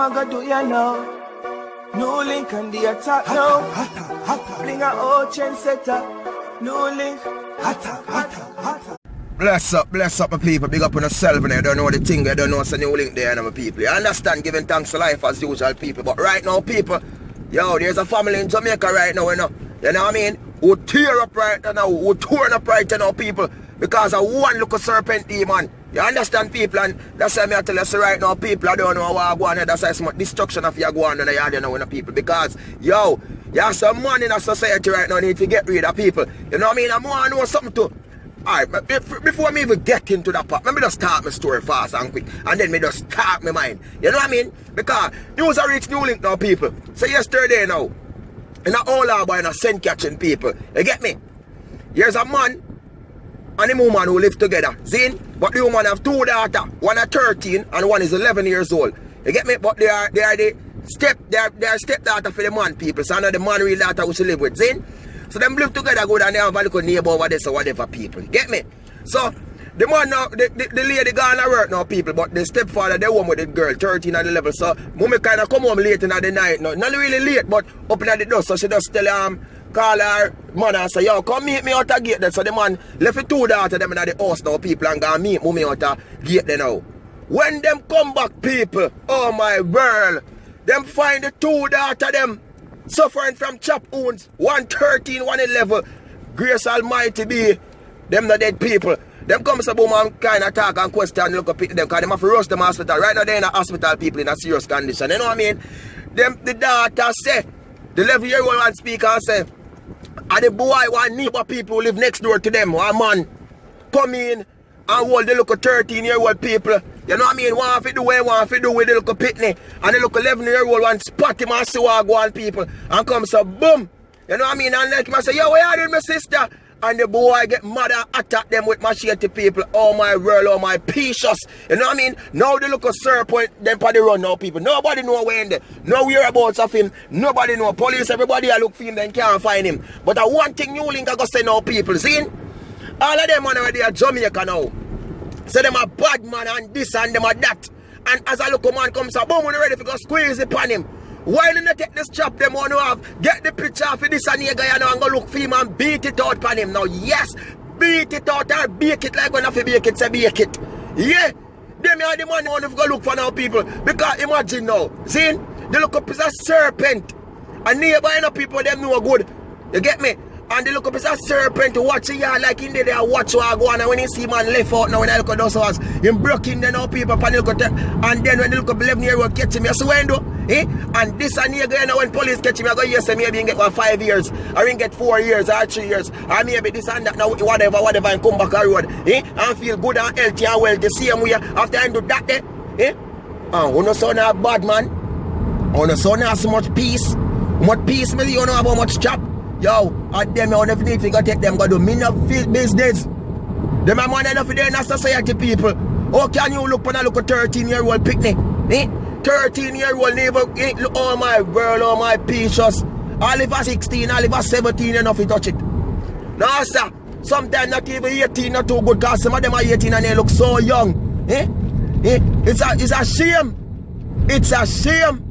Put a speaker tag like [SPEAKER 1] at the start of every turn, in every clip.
[SPEAKER 1] I gonna do ya now? NEWLINK and the attack now. Bring a old trendsetter. NEWLINK.
[SPEAKER 2] Bless up my people, big up on yourself, and you don't know the thing, you don't know what's a NEWLINK there, and my people. You understand, giving thanks to life as usual, people. But right now, people, yo, there's a family in Jamaica right now, you know what I mean? Who tear up right now, who torn up right now, people, because of one little serpent demon. You understand, people? And that's why I tell you, so right now, people, I don't know what I go on here. That's why so much destruction of your go on in the yard, you know, people. Because, yo, you have some money in a society right now, need to get rid of people. You know what I mean? I want to know something too. Alright, before me even get into that part, let me just start my story fast and quick, and then me just start my mind. You know what I mean? Because news are reach NEWLINK now, people. So yesterday now, in a whole harbor in a scent catching people. You get me? Here's a man and a woman who live together. See? But the woman have two daughters. One is 13 and one is 11 years old. You get me? But they are the stepdaughter for the man, people. So I know the man real daughter who she live with. See? So them live together good and they have a little neighbor over there, so whatever, people. Get me? So the man now, the lady gone to work now, people, but the stepfather, they home with the girl, 13 and 11. So mommy kind of come home late in the night now. Not really late, but up in the dust. So she just tell call her mother and say, yo, come meet me out the gate there. So the man left the two daughters them in the house now, people, and go meet mommy out the gate there now. When them come back, people, oh my world, them find the two daughters them suffering from chop wounds, 113, 111. Grace Almighty be them the dead people. Them come to boom and kind of talk and question, look up at them, because them have to rush them hospital. Right now they're in a hospital, people in a serious condition. You know what I mean? Them the daughter say, the 11-year-old one speak and say, and the boy one neighbor people who live next door to them, one man come in and hold the little 13-year-old people. You know what I mean? One to do what one to do with the little pitney. And the little 11-year-old one spot him and see what go on, people. And come so boom. You know what I mean? And like him and say, yo, where are you doing, my sister? And the boy get mad and attack them with machete, people. Oh my world, oh my precious. You know what I mean? Now the little serpent, them for the run now, people. Nobody know where in there. No whereabouts of him. Nobody know. Police, everybody I look for him, then can't find him. But one thing NEWLINK I go say now, people. See? All of them man already are Jamaica now. So them a bad man and this and them a that. And as a local man comes up, boom, when ready to go squeeze it upon him. While you take this chop, them want to have, get the picture of this and here guy and go look for him and beat it out upon him. Now, yes, beat it out or bake it like when I bake it, say bake it. Yeah, them are the man who want to go look for now, people. Because imagine now, see, they look up as a serpent. And nearby enough people, them know good. You get me? And they look up as a serpent to watch here like in there, they watch what go on. And when you see man left out now, when I look at those ones, him broken there now, people, and then when they look up 11-year-old catch him, you see when do? Eh? And this and here, you know, when police catch him, I go, yes, maybe you get 5 years, or you get 4 years, or 3 years, or maybe this and that, now whatever, and come back a road, eh? And feel good and healthy and well, the same way, after I do that, eh? And when you son have bad man, when you son have so much peace, me, you know about much chop. Yo, and them you never need to go take them go do me no feel business. Them are money enough for them in a society, people. How can you look on a little 13-year-old picnic? Eh? 13-year-old neighbor, eh? Oh my world, oh my precious. All of us 16, all of us 17 enough to touch it. No, sir. Sometimes not even 18 not too good, because some of them are 18 and they look so young. Eh? Eh? It's a shame. It's a shame.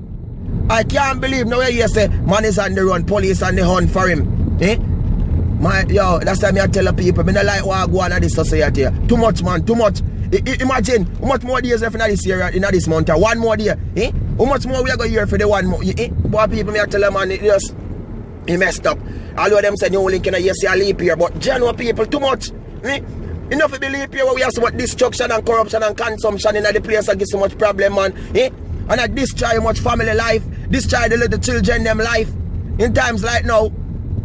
[SPEAKER 2] I can't believe now you say man is on the run, police on the hunt for him. Eh? Yo, that's why I tell the people, I don't like what I go on in this society. Too much, man, too much. Imagine how much more days left in this year, in this month, one more day. Eh? How much more we are going to hear for the 1 more? Eh? But people, I tell them, man, he messed up. All of them say NEWLINK in a year, see a leap year, but general people, too much. Eh? Enough of the leap year where we have so much destruction and corruption and consumption in the place that gives so much problem, man. Eh? And I destroy much family life, destroy the little children them life. In times like now,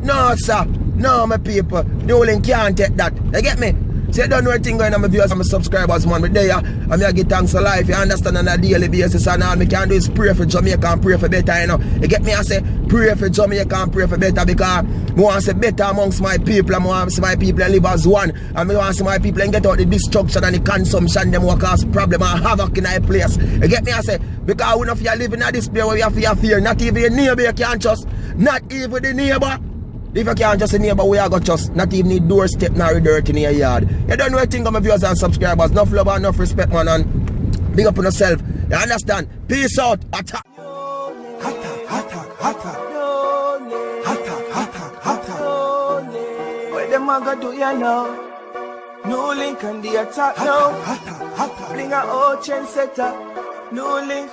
[SPEAKER 2] no sir, no my people, NEWLINK can't take that. You get me? So you don't know anything going on my viewers and my subscribers, man. But there, I'm here to give thanks for life. You understand on a daily basis, and all I can do is pray for Jamaica and pray for better, you know. You get me? I say pray for Jamaica and pray for better, because I want to say better amongst my people. I want to see my people and live as one. And I want to see my people and get out the destruction and the consumption them will cause problem and havoc in our place. You get me? I say, because we don't feel living in this place where we have to fear. Not even your neighbor you can't trust. Not even the neighbor. If you can't just a neighbor, we are going to trust. Not even the doorstep nor dirt in your yard. You don't know anything of my viewers and subscribers. Enough love and enough respect, man. And big up on yourself. You understand? Peace out. Attack.
[SPEAKER 1] What them a go do ya now? NEWLINK and the attack now. Bring a old trendsetter. NEWLINK.